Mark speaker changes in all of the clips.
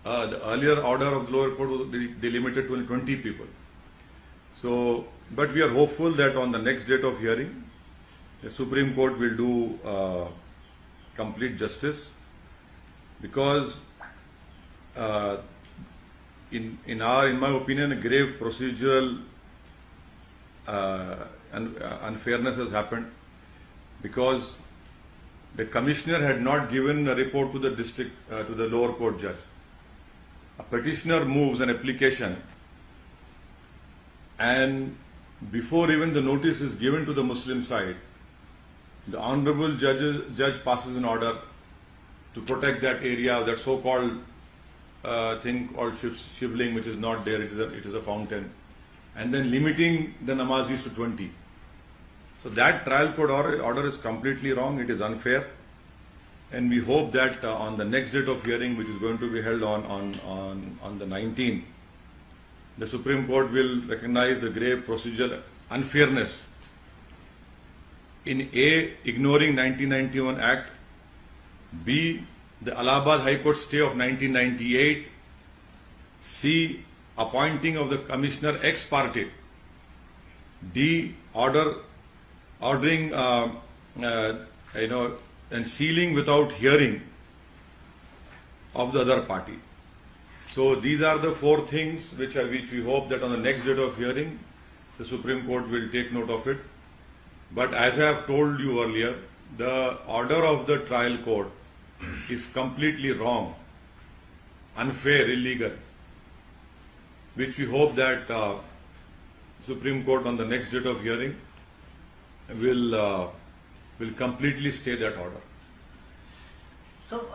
Speaker 1: The earlier order of the lower court was delimited to only 20 people. So, but we are hopeful that on the next date of hearing, the Supreme Court will do complete justice, because in my opinion, a grave procedural unfairness has happened, because the commissioner had not given a report to the to the lower court judge. A petitioner moves an application, and before even the notice is given to the Muslim side, the honorable judge passes an order to protect that area, that so-called thing called shivling, which is not there, it is a fountain, and then limiting the namazis to 20. So that trial court order is completely wrong, it is unfair, and we hope that on the next date of hearing, which is going to be held on the 19th, the Supreme Court will recognize the grave procedural unfairness in A, ignoring 1991 Act, B, the Allahabad High Court stay of 1998, C, appointing of the commissioner ex parte, D, ordering and sealing without hearing of the other party. So these are the four things which we hope that on the next date of hearing, the Supreme Court will take note of it. But as I have told you earlier, the order of the trial court is completely wrong, unfair, illegal, which we hope that Supreme Court on the next date of hearing will completely stay that order.
Speaker 2: So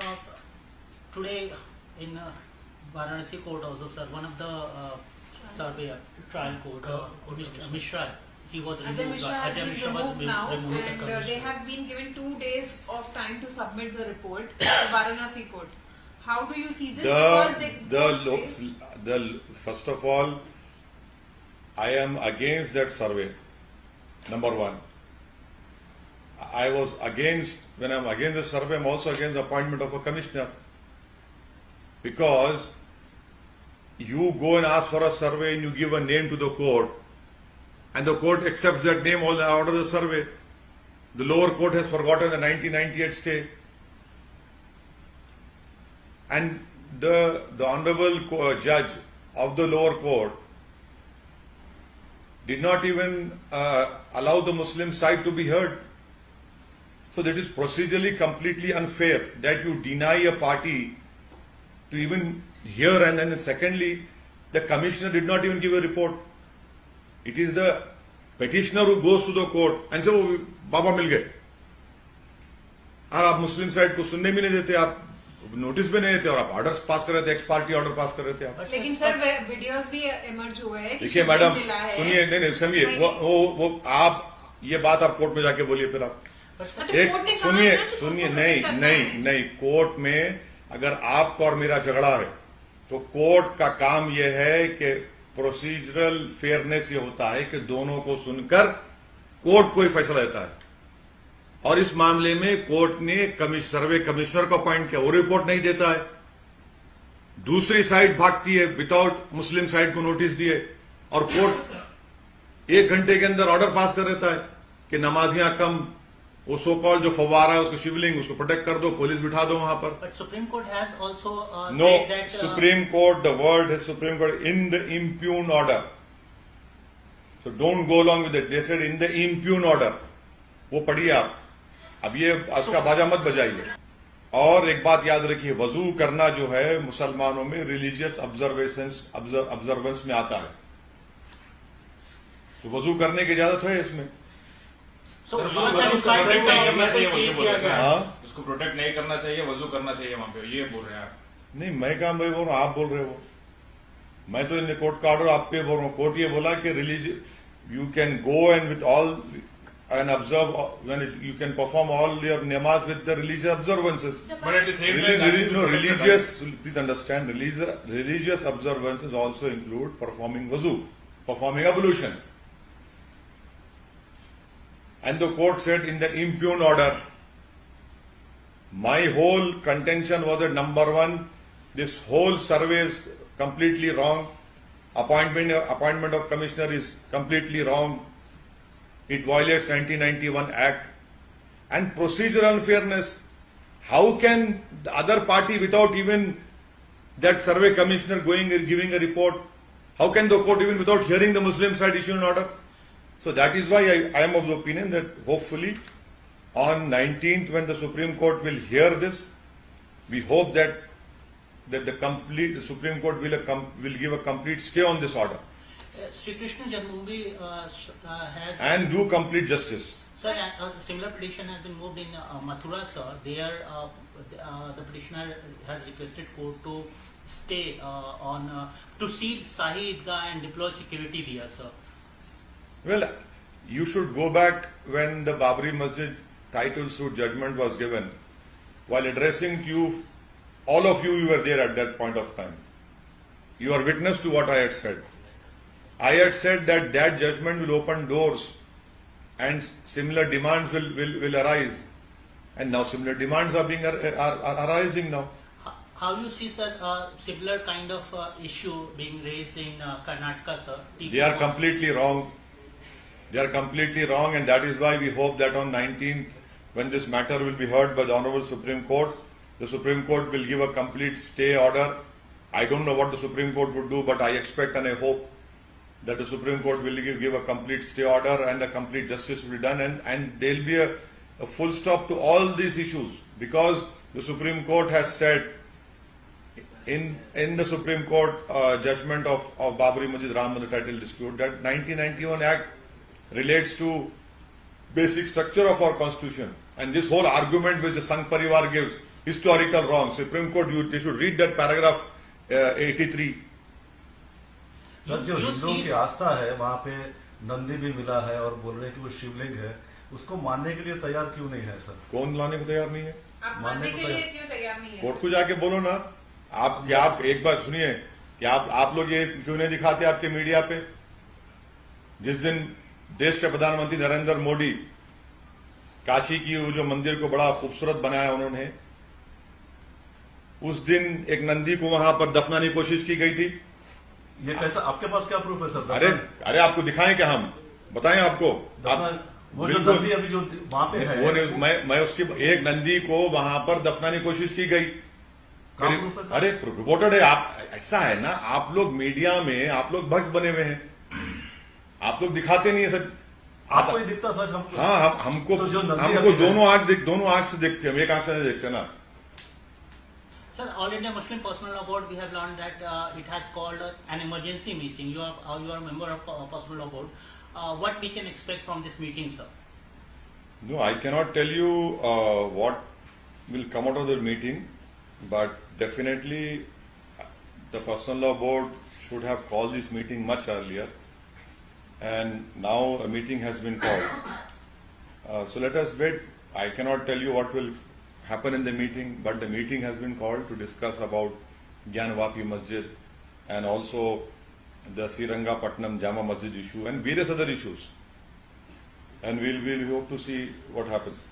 Speaker 2: today in Varanasi court also, sir, one of the trial court, Mr. Mishra, he was removed.
Speaker 3: Ajay Mishra has been removed now, and they have been given 2 days of time to submit the report to Varanasi court. How do you see this?
Speaker 1: First of all, I am against that survey. Number one, when I'm against the survey, I'm also against the appointment of a commissioner, because you go and ask for a survey and you give a name to the court, and the court accepts that name all out of the survey. The lower court has forgotten the 1998 stay, and the honorable judge of the lower court did not even allow the Muslim side to be heard. So that is procedurally completely unfair, that you deny a party to even hear, and then secondly, the commissioner did not even give a report. It is the petitioner who goes to the court and says, "Oh, Baba mil gaye." और आप मुस्लिम side को सुनने भी नहीं देते, आप notice भी नहीं देते, और आप ऑर्डर पास कर रहे थे, एक्स पार्टी ऑर्डर पास कर रहे थे आप।
Speaker 3: लेकिन सर वीडियोस भी इमर्ज हुए हैं।
Speaker 1: देखिए मैडम, सुनिए, नहीं सुनिए, वो आप ये बात आप कोर्ट में जाके बोलिए, फिर आप एक सुनिए, नहीं, कोर्ट में अगर आपको और मेरा झगड़ा है तो कोर्ट का काम यह है कि प्रोसीजरल फेयरनेस ये होता है कि दोनों को सुनकर कोर्ट कोई फैसला देता है, और इस मामले में कोर्ट ने सर्वे कमिश्नर को अपॉइंट किया, वो रिपोर्ट नहीं देता है, दूसरी साइड भागती है विदाउट मुस्लिम साइड को नोटिस दिए, और कोर्ट 1 घंटे के अंदर ऑर्डर पास कर देता है कि नमाजियां कम, वो सो कॉल जो फवारा है उसको शिवलिंग, उसको प्रोटेक्ट कर दो, पुलिस बिठा दो वहां पर।
Speaker 2: But Supreme Court has also
Speaker 1: No,
Speaker 2: said that
Speaker 1: Supreme Court, the word is Supreme Court in the impugn order. So don't go along with it. They said in the impugn order. वो पढ़िए आप, अब ये उसका बाजा मत बजाइए। और एक बात याद रखिए, वजू करना जो है मुसलमानों में रिलीजियस ऑब्जर्वेंस में आता है, तो वजू करने की इजाजत है इसमें।
Speaker 4: उसको प्रोटेक्ट नहीं करना चाहिए, वजू करना चाहिए वहां पे, ये बोल रहे हैं आप?
Speaker 1: नहीं, मैं क्या बोल रहा हूँ, आप बोल रहे हो। मैं तो इन कोर्ट का ऑर्डर आपके बोल रहा हूँ। कोर्ट ये बोला कि you can go and with all and observe when you can perform all your namaz with the religious observances.
Speaker 4: But at the same time,
Speaker 1: religious. Please understand, religious observances also include performing wuzu, performing ablution. And the court said in the impugn order, my whole contention was that number one, This whole survey is completely wrong. Appointment of commissioner is completely wrong. It violates 1991 Act. And procedural unfairness. How can the other party, without even that survey commissioner going and giving a report, how can the court, even without hearing the Muslim side, issue an order? So that is why I am of the opinion that hopefully on 19th, when the Supreme Court will hear this, we hope that the Supreme Court will give a complete stay on this order
Speaker 2: Sri Krishna Janmabhoomi has...
Speaker 1: and do complete justice.
Speaker 2: Sir, a similar petition has been moved in Mathura, sir. There, the petitioner has requested court to stay to seal Shahi Idgah and deploy security there, sir.
Speaker 1: Well, you should go back when the Babri Masjid title suit judgment was given. While addressing to you, all of you were there at that point of time. You are witness to what I had said. I had said that judgment will open doors and similar demands will arise. And now similar demands are arising now.
Speaker 2: How you see, sir, similar kind of issue being raised in Karnataka, sir?
Speaker 1: They are completely wrong. They are completely wrong, and that is why we hope that on 19th, when this matter will be heard by the Honorable Supreme Court, the Supreme Court will give a complete stay order. I don't know what the Supreme Court would do, but I expect and I hope that the Supreme Court will give a complete stay order and a complete justice will be done, and there will be a full stop to all these issues, because the Supreme Court has said in the Supreme Court judgment of Babri Masjid Ram Mandir title dispute that 1991 Act relates to basic structure of our constitution, and this whole argument which the Sangh Parivar gives, historical wrong. Supreme Court, they should read that paragraph 83.
Speaker 5: Sir, जो हिंदुओं की आस्था है वहाँ पे नंदी भी मिला है और बोल रहे हैं कि वो शिवलिंग है, उसको मानने के लिए तैयार क्यों नहीं है सर?
Speaker 1: कौन लाने को तैयार नहीं है?
Speaker 3: आप मानने के लिए क्यों तैयार नहीं है?
Speaker 1: कोर्ट को जाके बोलो ना। आप एक बात सुनिए कि आप लोग ये क्यों नहीं दिखाते आपके मीडिया पे? जिस दिन देश के प्रधानमंत्री नरेंद्र मोदी काशी की वो जो मंदिर को बड़ा खूबसूरत बनाया उन्होंने, उस दिन एक नंदी को वहां पर दफनाने की कोशिश की गई थी।
Speaker 5: ये कैसा, आपके पास क्या प्रूफ है सर?
Speaker 1: अरे आपको दिखाएं क्या, हम बताएं आपको?
Speaker 5: वो जो नंदी अभी जो वहां पे है,
Speaker 1: वो मैं उसकी एक नंदी को वहां पर दफनाने की कोशिश की गई। अरे रिपोर्टेड है। आप ऐसा है ना, आप लोग मीडिया में आप लोग भक्त बने हुए हैं, आप लोग दिखाते नहीं है सर।
Speaker 5: आपको ही दिखता सर हमको?
Speaker 1: हाँ, हमको
Speaker 5: तो
Speaker 1: हमको दोनों आंख से देखते हैं, हम एक आंख से नहीं देखते ना।
Speaker 2: Sir, All India Muslim Personal Law Board, we have learned that it has called an emergency meeting. You are a member of Personal Law Board. What we can expect from this meeting, sir?
Speaker 1: No, I cannot tell you what will come out of the meeting, but definitely the Personal Law Board should have called this meeting much earlier, and now a meeting has been called. So let us wait. I cannot tell you what will happen in the meeting, but the meeting has been called to discuss about Gyan Vapi Masjid and also the Srirangapatnam Jama Masjid issue and various other issues. And we'll hope to see what happens.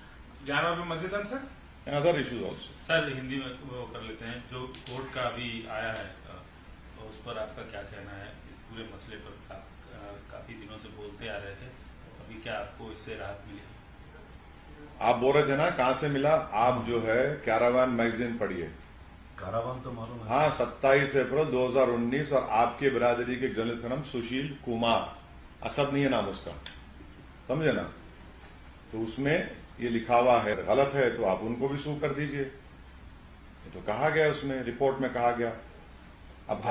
Speaker 4: ज्ञान वापी मस्जिद है sir?
Speaker 1: And other issues also.
Speaker 6: Sir Hindi में वो कर लेते हैं, जो court का अभी आया है तो उस पर आपका क्या कहना है? इस पूरे मसले पर आप काफी दिनों से बोलते आ रहे थे, अभी क्या आपको इससे राहत मिली?
Speaker 1: आप बोल रहे थे ना कहाँ से मिला? आप जो है कैरावान मैगजीन पढ़िए।
Speaker 5: कारावान तो मालूम है।
Speaker 1: हाँ, 27 अप्रैल 2019, और आपके बिरादरी के एक जर्नलिस्ट का नाम सुशील कुमार, असद नहीं है नाम उसका, समझे ना? तो उसमें ये लिखा हुआ है, गलत है तो आप उनको भी सू कर दीजिए। तो कहा गया, उसमें रिपोर्ट में कहा गया। अब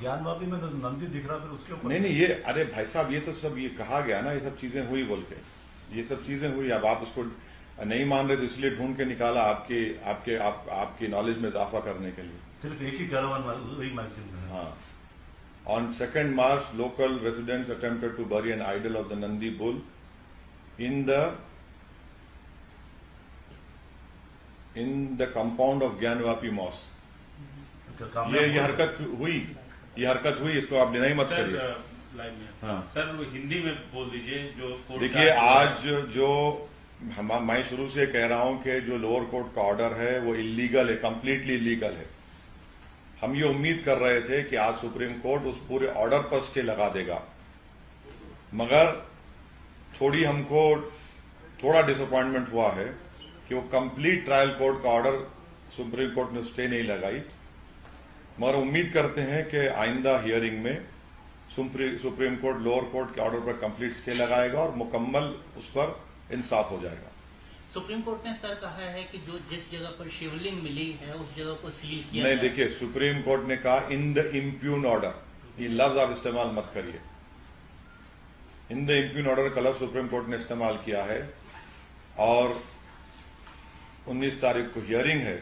Speaker 5: ज्ञानवापी में तो नंदी दिख रहा, फिर उसके ऊपर
Speaker 1: नहीं, ये अरे भाई साहब, ये तो सब ये कहा गया ना, ये सब चीजें हुई बोल के, ये सब चीजें हुई। अब आप उसको नहीं मान रहे तो इसलिए ढूंढ के निकाला आपकी नॉलेज में इजाफा करने के लिए।
Speaker 5: सिर्फ एक ही कैरावान वही मैगजीन में।
Speaker 1: हाँ, on 2nd March, local residents attempted to bury an idol of the Nandi bull in the compound of Gyanvapi Mosque. ये हरकत हुई, इसको आप डिनाई मत करिए।
Speaker 6: लाइव में
Speaker 1: हाँ
Speaker 6: सर, वो हिंदी में बोल दीजिए जो कोर्ट।
Speaker 1: देखिए, आज जो मैं शुरू से कह रहा हूं कि जो लोअर कोर्ट का ऑर्डर है वो इलीगल है, कंप्लीटली इलीगल है। हम ये उम्मीद कर रहे थे कि आज सुप्रीम कोर्ट उस पूरे ऑर्डर पर स्टे लगा देगा, मगर थोड़ा डिसअपॉइंटमेंट हुआ है कि वो कंप्लीट ट्रायल कोर्ट का ऑर्डर सुप्रीम कोर्ट ने स्टे नहीं लगाई। मगर उम्मीद करते हैं कि आइंदा हियरिंग में सुप्रीम कोर्ट लोअर कोर्ट के ऑर्डर पर कंप्लीट स्टे लगाएगा और मुकम्मल उस पर इंसाफ हो जाएगा।
Speaker 2: सुप्रीम कोर्ट ने सर कहा है कि जो जिस जगह पर शिवलिंग मिली है उस जगह को सील किया
Speaker 1: नहीं,
Speaker 2: जाए।
Speaker 1: देखिए, सुप्रीम कोर्ट ने कहा इन द इम्प्यून ऑर्डर, ये लफ्ज आप इस्तेमाल मत करिए। इन द इम्प्यून ऑर्डर का लफ्ज सुप्रीम कोर्ट ने इस्तेमाल किया है और 19 तारीख को हियरिंग है,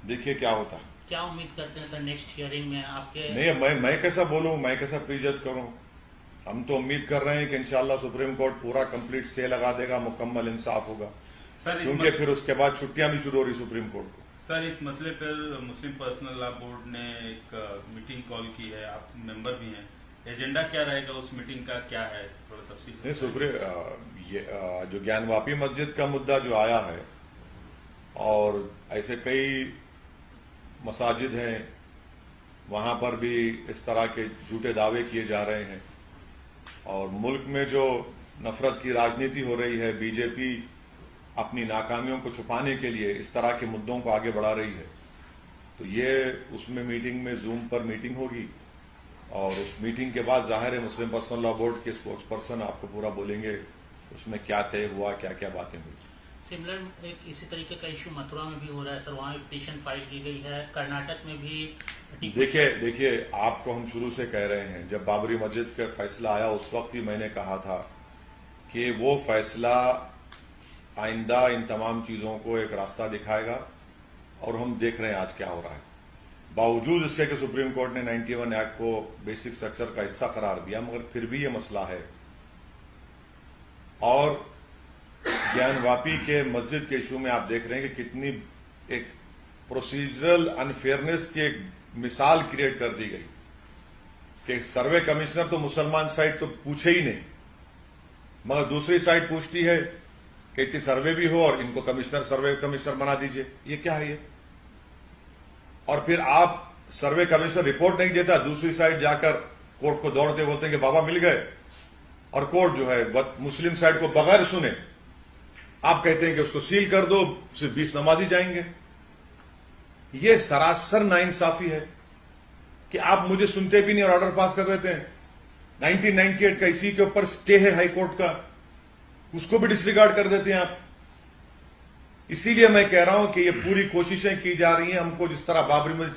Speaker 1: देखिए क्या होता है।
Speaker 2: क्या उम्मीद करते हैं सर नेक्स्ट हियरिंग में आपके?
Speaker 1: नहीं, मैं कैसा बोलूं, मैं कैसा प्रीजज करूं। हम तो उम्मीद कर रहे हैं कि इंशाल्लाह सुप्रीम कोर्ट पूरा कंप्लीट स्टे लगा देगा, मुकम्मल इंसाफ होगा, क्योंकि फिर उसके बाद छुट्टियां भी शुरू हो रही सुप्रीम कोर्ट को।
Speaker 6: सर, इस मसले पर मुस्लिम पर्सनल लॉ बोर्ड ने एक मीटिंग कॉल की है, आप मेंबर भी हैं, एजेंडा क्या रहेगा उस मीटिंग का, क्या है, थोड़ा तफसील से?
Speaker 1: सुप्रीम जो ज्ञानवापी मस्जिद का मुद्दा जो आया है और ऐसे कई मसाजिद हैं वहां पर भी इस तरह के झूठे दावे किए जा रहे हैं और मुल्क में जो नफरत की राजनीति हो रही है, बीजेपी अपनी नाकामियों को छुपाने के लिए इस तरह के मुद्दों को आगे बढ़ा रही है। तो ये उसमें मीटिंग में जूम पर मीटिंग होगी और उस मीटिंग के बाद जाहिर है मुस्लिम पर्सनल लॉ बोर्ड के स्पोक्स पर्सन आपको पूरा बोलेंगे उसमें क्या तय हुआ, क्या क्या बातें हुई।
Speaker 2: सिमिलर एक इसी तरीके का इशू मथुरा में भी हो रहा है सर, वहां पिटीशन फाइल की गई है, कर्नाटक में भी।
Speaker 1: देखिए, आपको हम शुरू से कह रहे हैं, जब बाबरी मस्जिद का फैसला आया उस वक्त ही मैंने कहा था कि वो फैसला आइंदा इन तमाम चीजों को एक रास्ता दिखाएगा और हम देख रहे हैं आज क्या हो रहा है। बावजूद इसके कि सुप्रीम कोर्ट ने 91 एक्ट को बेसिक स्ट्रक्चर का हिस्सा करार दिया, मगर फिर भी ये मसला है। और ज्ञानवापी के मस्जिद के इशू में आप देख रहे हैं कि कितनी एक प्रोसीजरल अनफेयरनेस की एक मिसाल क्रिएट कर दी गई कि सर्वे कमिश्नर तो मुसलमान साइड तो पूछे ही नहीं, मगर दूसरी साइड पूछती है कि इतनी सर्वे भी हो और इनको सर्वे कमिश्नर बना दीजिए। ये क्या है ये? और फिर आप सर्वे कमिश्नर रिपोर्ट नहीं देता, दूसरी साइड जाकर कोर्ट को दौड़ते बोलते हैं कि बाबा मिल गए, और कोर्ट जो है मुस्लिम साइड को बगैर सुने आप कहते हैं कि उसको सील कर दो, सिर्फ 20 नमाजी जाएंगे। ये सरासर नाइंसाफी है कि आप मुझे सुनते भी नहीं और ऑर्डर पास कर देते हैं। 1998 का इसी के ऊपर स्टे है हाई कोर्ट का, उसको भी डिसरिगार्ड कर देते हैं आप। इसीलिए मैं कह रहा हूं कि ये पूरी कोशिशें की जा रही हैं, हमको जिस तरह बाबरी मस्जिद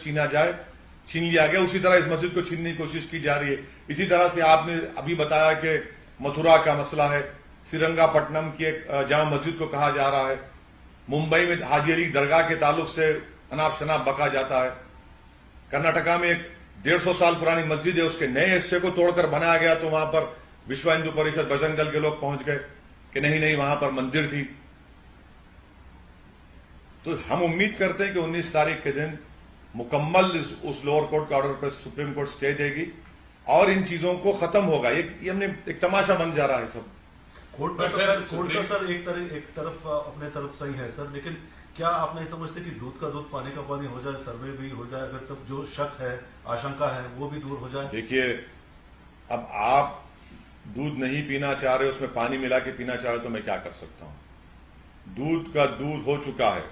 Speaker 1: छीन लिया गया उसी तरह इस मस्जिद को छीनने की कोशिश की जा रही है। इसी तरह से आपने अभी बताया कि मथुरा का मसला है, श्रीरंगापट्टनम की एक जामा मस्जिद को कहा जा रहा है, मुंबई में हाजी अली दरगाह के ताल्लुक से अनाप शनाप बका जाता है, कर्नाटका में एक 150 साल पुरानी मस्जिद है, उसके नए हिस्से को तोड़कर बनाया गया तो वहां पर विश्व हिंदू परिषद बजरंग दल के लोग पहुंच गए कि नहीं वहां पर मंदिर थी। तो हम उम्मीद करते हैं कि 19 तारीख के दिन मुकम्मल उस लोअर कोर्ट के ऑर्डर पर सुप्रीम कोर्ट स्टे देगी और इन चीजों को खत्म होगा। ये हमने एक तमाशा बन जा रहा है सब।
Speaker 5: कोर्ट का सर एक तरफ अपने तरफ सही है सर, लेकिन क्या आप नहीं समझते कि दूध का दूध पानी का पानी हो जाए, सर्वे भी हो जाए, अगर सब जो शक है आशंका है वो भी दूर हो जाए?
Speaker 1: देखिए, अब आप दूध नहीं पीना चाह रहे, उसमें पानी मिला के पीना चाह रहे, तो मैं क्या कर सकता हूं? दूध का दूध हो चुका है,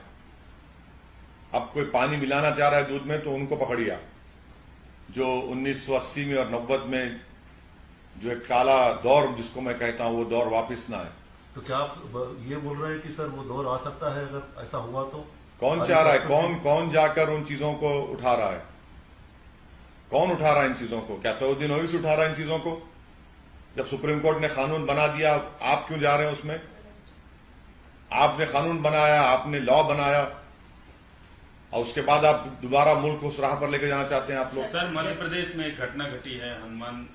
Speaker 1: अब कोई पानी मिलाना चाह रहा है दूध में तो उनको पकड़िए आप, जो 1980 में और 90 में जो एक काला दौर जिसको मैं कहता हूं वो दौर वापस ना आए।
Speaker 5: तो क्या आप ये बोल रहे हैं कि सर वो दौर आ सकता है अगर ऐसा हुआ तो?
Speaker 1: कौन चाह रहा है? कौन जाकर उन चीजों को उठा रहा है? कौन उठा रहा है इन चीजों को? क्या सऊदीन ओवैसी उठा रहा है इन चीजों को? जब सुप्रीम कोर्ट ने कानून बना दिया, आप क्यों जा रहे हैं उसमें? आपने कानून बनाया, आपने लॉ बनाया और उसके बाद आप दोबारा मुल्क को उस राह पर लेकर जाना चाहते हैं आप लोग।
Speaker 6: सर, मध्य प्रदेश में एक घटना घटी है, हनुमान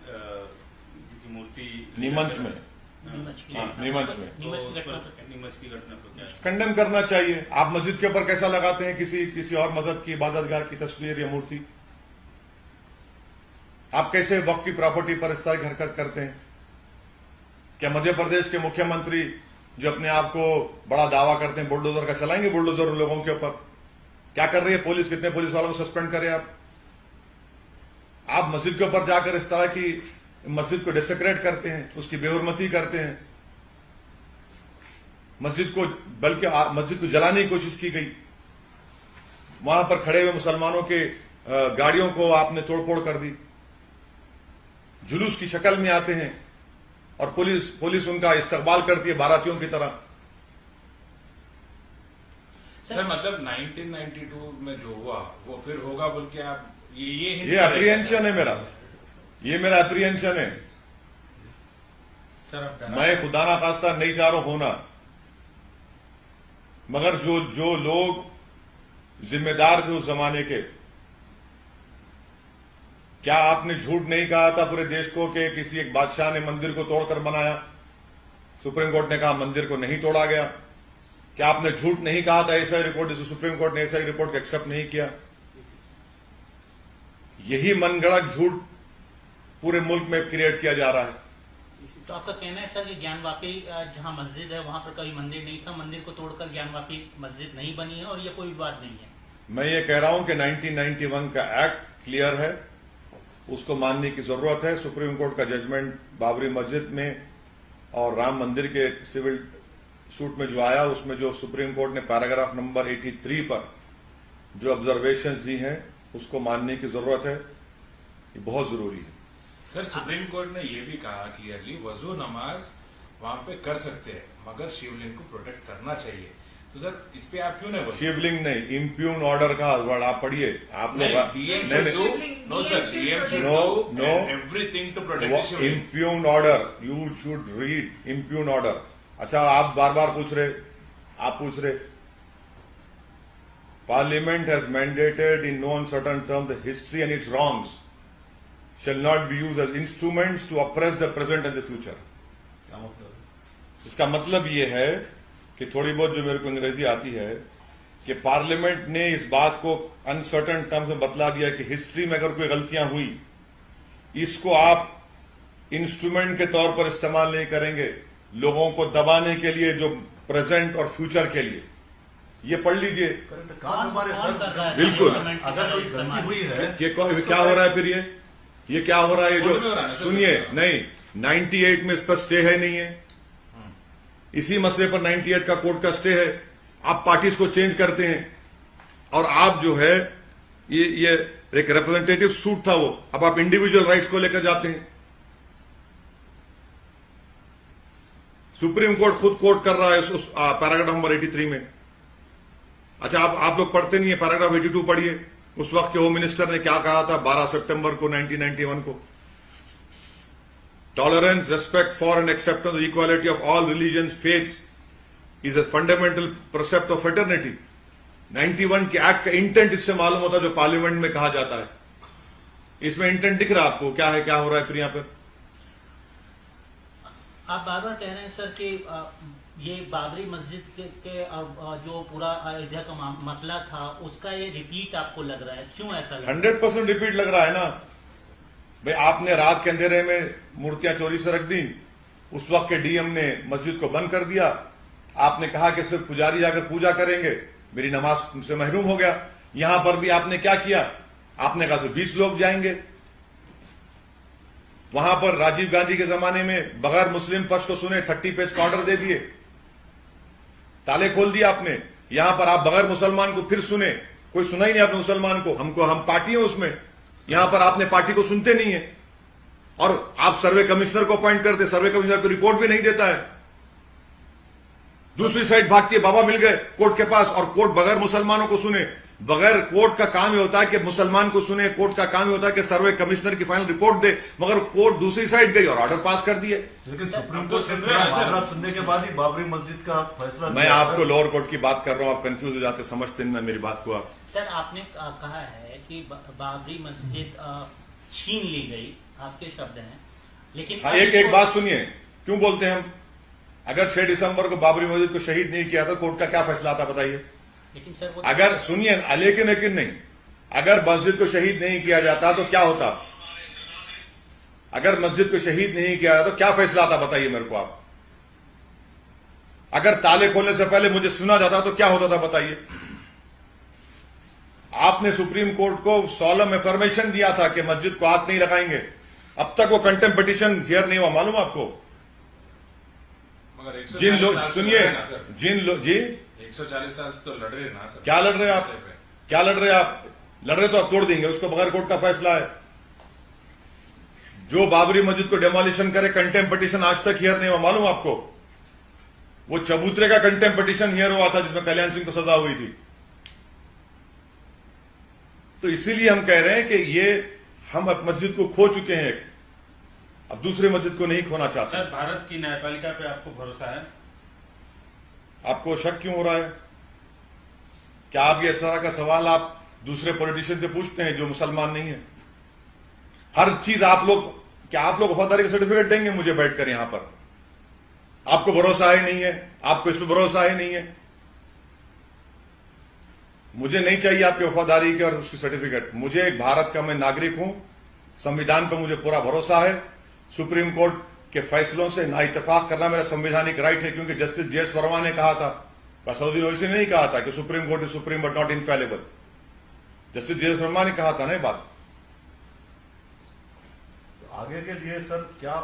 Speaker 6: की मूर्ति
Speaker 1: नीमच में,
Speaker 2: नीमच की
Speaker 6: घटना को क्या
Speaker 1: कंडेम करना चाहिए। आप मस्जिद के ऊपर कैसा लगाते हैं किसी और मजहब की इबादतगाह की तस्वीर या मूर्ति? आप कैसे वक्फ की प्रॉपर्टी पर इस तरह की हरकत करते हैं? क्या मध्य प्रदेश के मुख्यमंत्री जो अपने आप को बड़ा दावा करते हैं बुलडोजर का, चलाएंगे बुलडोजर उन लोगों के ऊपर? क्या कर रही है पुलिस? कितने पुलिस वालों को सस्पेंड करे आप? आप मस्जिद के ऊपर जाकर इस तरह की मस्जिद को डिसेक्रेट करते हैं, उसकी बेहुरमती करते हैं, मस्जिद को जलाने की कोशिश की गई। वहां पर खड़े हुए मुसलमानों के गाड़ियों को आपने तोड़फोड़ कर दी, जुलूस की शक्ल में आते हैं और पुलिस उनका इस्तकबाल करती है बारातियों की तरह।
Speaker 4: सर मतलब 1992 में जो हुआ वो फिर होगा बोल के आप ये
Speaker 1: अप्रीहेंशन है मेरा, ये मेरा अप्रीहेंशन है।
Speaker 6: सर अब
Speaker 1: मैं खुदा ना खास्ता नहीं चाह रहा होना, मगर जो लोग जिम्मेदार थे उस जमाने के, क्या आपने झूठ नहीं कहा था पूरे देश को कि किसी एक बादशाह ने मंदिर को तोड़कर बनाया? सुप्रीम कोर्ट ने कहा मंदिर को नहीं तोड़ा गया। क्या आपने झूठ नहीं कहा था? ऐसा रिपोर्ट, जिसे सुप्रीम कोर्ट ने ऐसा रिपोर्ट को एक्सेप्ट नहीं किया। यही मनगढ़ंत झूठ पूरे मुल्क में क्रिएट किया जा रहा है।
Speaker 2: तो आपका कहना है सर कि ज्ञानवापी जहां मस्जिद है वहां पर कभी मंदिर नहीं था, मंदिर को तोड़कर ज्ञानवापी मस्जिद नहीं बनी है और ये कोई विवाद नहीं है?
Speaker 1: मैं ये कह रहा हूं कि 1991 का एक्ट क्लियर है, उसको मानने की जरूरत है। सुप्रीम कोर्ट का जजमेंट बाबरी मस्जिद में और राम मंदिर के सिविल सूट में जो आया, उसमें जो सुप्रीम कोर्ट ने पैराग्राफ नंबर 83 पर जो ऑब्जर्वेशंस दी हैं उसको मानने की जरूरत है, ये बहुत जरूरी है।
Speaker 4: सर सुप्रीम कोर्ट ने यह भी कहा क्लियरली वजू नमाज वहां पे कर सकते हैं मगर शिवलिंग को प्रोटेक्ट करना चाहिए। तो सर इस पे आप क्यों नहीं बोलते?
Speaker 1: शिवलिंग नहीं, इम्प्यून ऑर्डर का वर्ड आप पढ़िए। आप लोग
Speaker 4: everything to protect
Speaker 1: impugned order, you should read impugned order. अच्छा, आप बार बार पूछ रहे parliament has mandated in no uncertain term the history and its wrongs shall not be used as instruments to oppress the present and the future। इसका मतलब ये है कि थोड़ी बहुत जो मेरे को अंग्रेजी आती है कि पार्लियामेंट ने इस बात को अनसर्टेन टर्म्स में बतला दिया कि हिस्ट्री में अगर कोई गलतियां हुई, इसको आप इंस्ट्रूमेंट के तौर पर इस्तेमाल नहीं करेंगे लोगों को दबाने के लिए, जो प्रेजेंट और फ्यूचर के लिए। ये पढ़ लीजिए। बिल्कुल।
Speaker 5: अगर कोई गलती हुई है,
Speaker 1: क्या हो रहा है फिर? ये क्या हो रहा है? जो सुनिए, नहीं 98 में इस पर स्टे है, नहीं है। इसी मसले पर 98 का कोर्ट का स्टे है। आप पार्टीज को चेंज करते हैं और आप जो है ये एक रिप्रेजेंटेटिव सूट था वो, अब आप इंडिविजुअल राइट्स को लेकर जाते हैं। सुप्रीम कोर्ट खुद कोर्ट कर रहा है उस पैराग्राफ नंबर 83 में। अच्छा, आप लोग पढ़ते नहीं है, पैराग्राफ 82 पढ़िए। उस वक्त के होम मिनिस्टर ने क्या कहा था 12 सितंबर को 1991 को? Tolerance, respect for and acceptance of equality of all religions faiths is a fundamental precept of fraternity. 91 के एक्ट का इंटेंट इससे मालूम होता है जो पार्लियामेंट में कहा जाता है। इसमें इंटेंट दिख रहा है आपको? क्या है, क्या हो रहा है फिर यहां पर?
Speaker 2: आप बार बार कह रहे हैं सर कि ये बाबरी मस्जिद के जो पूरा अयोध्या का मसला था उसका ये रिपीट आपको लग रहा है, क्यों ऐसा लग रहा है?
Speaker 1: 100% रिपीट लग रहा है ना भाई। आपने रात के अंधेरे में मूर्तियां चोरी से रख दी, उस वक्त के डीएम ने मस्जिद को बंद कर दिया। आपने कहा कि सिर्फ पुजारी जाकर पूजा करेंगे, मेरी नमाज से महरूम हो गया। यहां पर भी आपने क्या किया? आपने कहा सिर्फ 20 लोग जाएंगे। वहां पर राजीव गांधी के जमाने में बगैर मुस्लिम पक्ष को सुने 30 पेज का ऑर्डर दे दिए, ताले खोल दिया आपने। यहां पर आप बगैर मुसलमान को फिर सुने, कोई सुना ही नहीं आपने मुसलमान को। हम पार्टी है उसमें, यहां पर आपने पार्टी को सुनते नहीं है। और आप सर्वे कमिश्नर को अपॉइंट करते, सर्वे कमिश्नर को रिपोर्ट भी नहीं देता है। दूसरी साइड भागती है, बाबा मिल गए कोर्ट के पास, और कोर्ट बगैर मुसलमानों को सुने। बगैर कोर्ट का काम ही होता है कि मुसलमान को सुने, कोर्ट का काम ही होता है कि सर्वे कमिश्नर की फाइनल रिपोर्ट दे, मगर कोर्ट दूसरी साइड गई और ऑर्डर पास कर दिए।
Speaker 5: लेकिन सुप्रीम कोर्ट से मामला सुनने के बाद ही बाबरी मस्जिद का फैसला।
Speaker 1: मैं आपको लोअर कोर्ट की बात कर रहा हूं, आप कंफ्यूज हो जाते, समझते नहीं मेरी बात को आप।
Speaker 2: सर आपने कहा है कि बाबरी मस्जिद छीन ली गई, आपके शब्द हैं, लेकिन
Speaker 1: हाँ, एक बात सुनिए, क्यों बोलते हैं हम? अगर 6 दिसंबर को बाबरी मस्जिद को शहीद नहीं किया तो कोर्ट का क्या फैसला आता बताइए?
Speaker 2: लेकिन सर वो
Speaker 1: अगर सुनिए, लेकिन नहीं, अगर मस्जिद को शहीद नहीं किया जाता तो क्या होता? अगर मस्जिद को शहीद नहीं किया जाता तो क्या फैसला आता बताइए मेरे को आप? अगर ताले खोलने से पहले मुझे सुना जाता तो क्या होता था बताइए? आपने सुप्रीम कोर्ट को सॉलम एफर्मेशन दिया था कि मस्जिद को हाथ नहीं लगाएंगे। अब तक वो कंटेम्प्ट पिटीशन हियर नहीं हुआ, मालूम आपको?
Speaker 4: मगर
Speaker 1: जिन
Speaker 4: 140
Speaker 1: लोग
Speaker 4: साल से
Speaker 1: सुनिए,
Speaker 4: लड़ रहे हैं ना सर।
Speaker 1: जिन लोग जी
Speaker 4: 140 साल से तो लड़ रहे हैं ना सर।
Speaker 1: क्या लड़ रहे हैं आप? क्या लड़ रहे हैं आप? लड़ रहे तो आप तोड़ देंगे उसको, बगैर कोर्ट का फैसला है। जो बाबरी मस्जिद को डेमोलिशन करे, कंटेम्प्ट पिटीशन आज तक हियर नहीं हुआ, मालूम आपको? वो चबूतरे का कंटेम्प्ट पिटीशन हियर हुआ था जिसमें कल्याण सिंह को सजा हुई थी। तो इसीलिए हम कह रहे हैं कि ये हम अब मस्जिद को खो चुके हैं, अब दूसरे मस्जिद को नहीं खोना चाहते।
Speaker 6: सर, भारत की न्यायपालिका पे आपको भरोसा है?
Speaker 1: आपको शक क्यों हो रहा है? क्या आप ये इस तरह का सवाल आप दूसरे पॉलिटिशियन से पूछते हैं जो मुसलमान नहीं है? हर चीज आप लोग, क्या आप लोग वफादारी का सर्टिफिकेट देंगे मुझे बैठकर यहां पर? आपको भरोसा है नहीं है? आपको इस पर भरोसा है नहीं है? मुझे नहीं चाहिए आपकी वफादारी के और उसकी सर्टिफिकेट। मुझे एक भारत का मैं नागरिक हूं, संविधान पर मुझे पूरा भरोसा है। सुप्रीम कोर्ट के फैसलों से ना इत्तेफाक करना मेरा संवैधानिक राइट है, क्योंकि जस्टिस जे.एस. वर्मा ने कहा था, असदुद्दीन ओवैसी ने नहीं कहा था कि supreme court is supreme but not infallible. Justice JS. Verma ने कहा था ना ये बात।
Speaker 5: आगे के लिए सर क्या,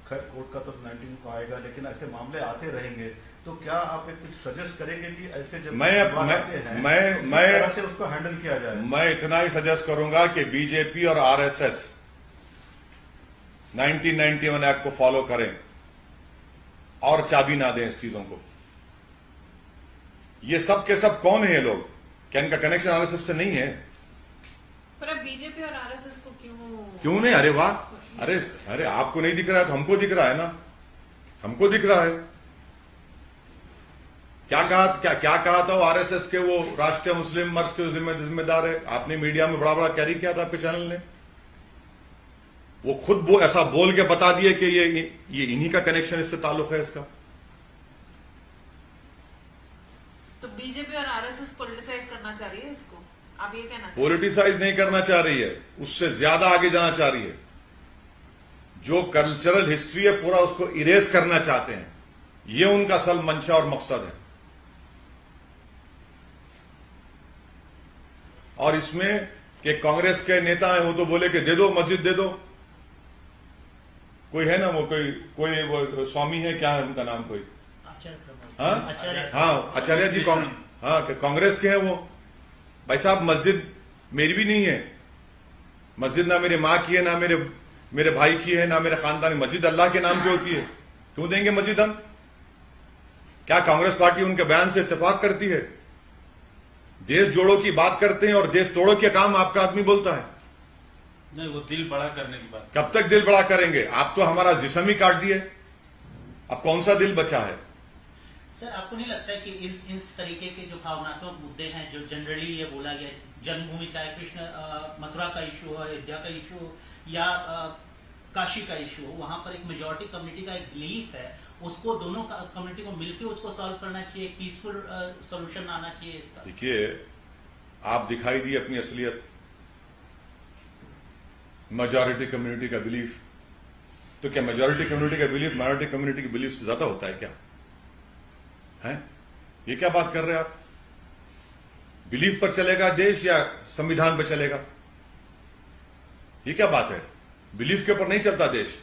Speaker 5: खैर कोर्ट का तो 19 को आएगा, लेकिन ऐसे मामले आते रहेंगे, तो क्या आप एक कुछ सजेस्ट करेंगे कि ऐसे जब विवाद आते हैं, तो किस तरह से उसको हैंडल किया जाए?
Speaker 1: मैं इतना ही सजेस्ट करूंगा कि बीजेपी और आरएसएस 1991 एक्ट को फॉलो करें और चाबी ना दें इस चीजों को। ये सब के सब कौन है ये लोग? क्या इनका कनेक्शन आरएसएस से नहीं है?
Speaker 3: पर अब बीजेपी और आरएसएस को
Speaker 1: क्यों नहीं? अरे वाह, अरे आपको नहीं दिख रहा है तो हमको दिख रहा है ना, हमको दिख रहा है। क्या कहा था वो आरएसएस के वो राष्ट्रीय मुस्लिम मर्च के जिम्मेदार है? आपने मीडिया में बड़ा कैरी किया था आपके चैनल ने। वो खुद वो ऐसा बोल के बता दिए कि ये इन्हीं का कनेक्शन इससे ताल्लुक है इसका।
Speaker 3: तो बीजेपी और आरएसएस पॉलिटिसाइज करना चाह रही है इसको, आप ये कहना चाह रहे हैं?
Speaker 1: पॉलिटिसाइज नहीं करना चाह रही है, उससे ज्यादा आगे जाना चाह रही है। जो कल्चरल हिस्ट्री है पूरा उसको इरेज करना चाहते हैं, ये उनका असल मंशा और मकसद है। और इसमें कि कांग्रेस के नेता हैं वो तो बोले कि दे दो मस्जिद दे दो। कोई है ना वो कोई वो स्वामी है, क्या है उनका नाम, कोई हाँ आचार्य जी कांग्रेस के हैं वो। भाई साहब मस्जिद मेरी भी नहीं है, मस्जिद ना मेरी माँ की है, ना मेरे भाई की है, ना मेरे खानदान की। मस्जिद अल्लाह के नाम पे होती है, क्यों देंगे मस्जिद हम? क्या कांग्रेस पार्टी उनके बयान से इत्तेफाक करती है? देश जोड़ो की बात करते हैं और देश तोड़ो के काम आपका आदमी बोलता है।
Speaker 6: नहीं, वो दिल बड़ा करने की बात।
Speaker 1: कब तक दिल बड़ा करेंगे? आप तो हमारा जिस्म ही काट दिए, अब कौन सा दिल बचा है?
Speaker 2: सर, आपको नहीं लगता है कि इस तरीके के जो भावनात्मक मुद्दे हैं, जो जनरली ये बोला गया, जन्मभूमि चाहे कृष्ण मथुरा का इशू हो, अयोध्या का इशू हो या काशी का इशू हो, वहां पर एक मेजोरिटी कम्युनिटी का एक बिलीफ है, उसको दोनों कम्युनिटी को मिलकर उसको सॉल्व करना चाहिए, पीसफुल सोल्यूशन आना चाहिए इसका।
Speaker 1: देखिए, आप दिखाई दी अपनी असलियत, मेजॉरिटी कम्युनिटी का बिलीफ। तो क्या मेजॉरिटी कम्युनिटी का बिलीफ माइनॉरिटी कम्युनिटी की बिलीफ से ज्यादा होता है क्या? है ये क्या बात कर रहे हैं आप? बिलीफ पर चलेगा देश या संविधान पर चलेगा? ये क्या बात है? बिलीफ के ऊपर नहीं चलता देश।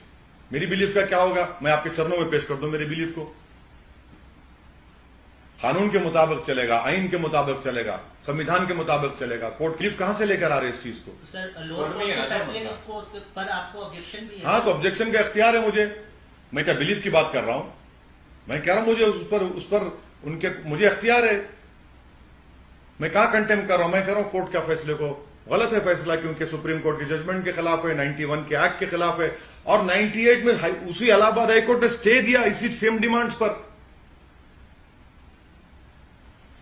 Speaker 1: मेरी बिलीफ का क्या होगा? मैं आपके चरणों में पेश कर दूं मेरे बिलीफ को। कानून के मुताबिक चलेगा, आइन के मुताबिक चलेगा, संविधान के मुताबिक चलेगा। कोर्ट क्लिफ कहां से लेकर आ रहे इस चीज को?
Speaker 2: सर, लोअर कोर्ट के फैसले पर आपको ऑब्जेक्शन भी है?
Speaker 1: हाँ, तो ऑब्जेक्शन का इख्तियार है मुझे। मैं क्या बिलीफ की बात कर रहा हूं? मैं कह रहा हूं मुझे उस पर उनके मुझे इख्तियार है। मैं कहां कंटेम कर रहा हूं? मैं कह रहा हूं कोर्ट के फैसले को गलत है फैसला, क्योंकि सुप्रीम कोर्ट के जजमेंट के खिलाफ है, 91 के एक्ट के खिलाफ है, और 98 में उसी इलाहाबाद हाईकोर्ट ने स्टे दिया इसी सेम डिमांड्स पर।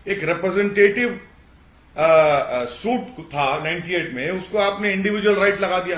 Speaker 1: एक रिप्रेजेंटेटिव सूट था 98 में, उसको आपने इंडिविजुअल राइट लगा दिया।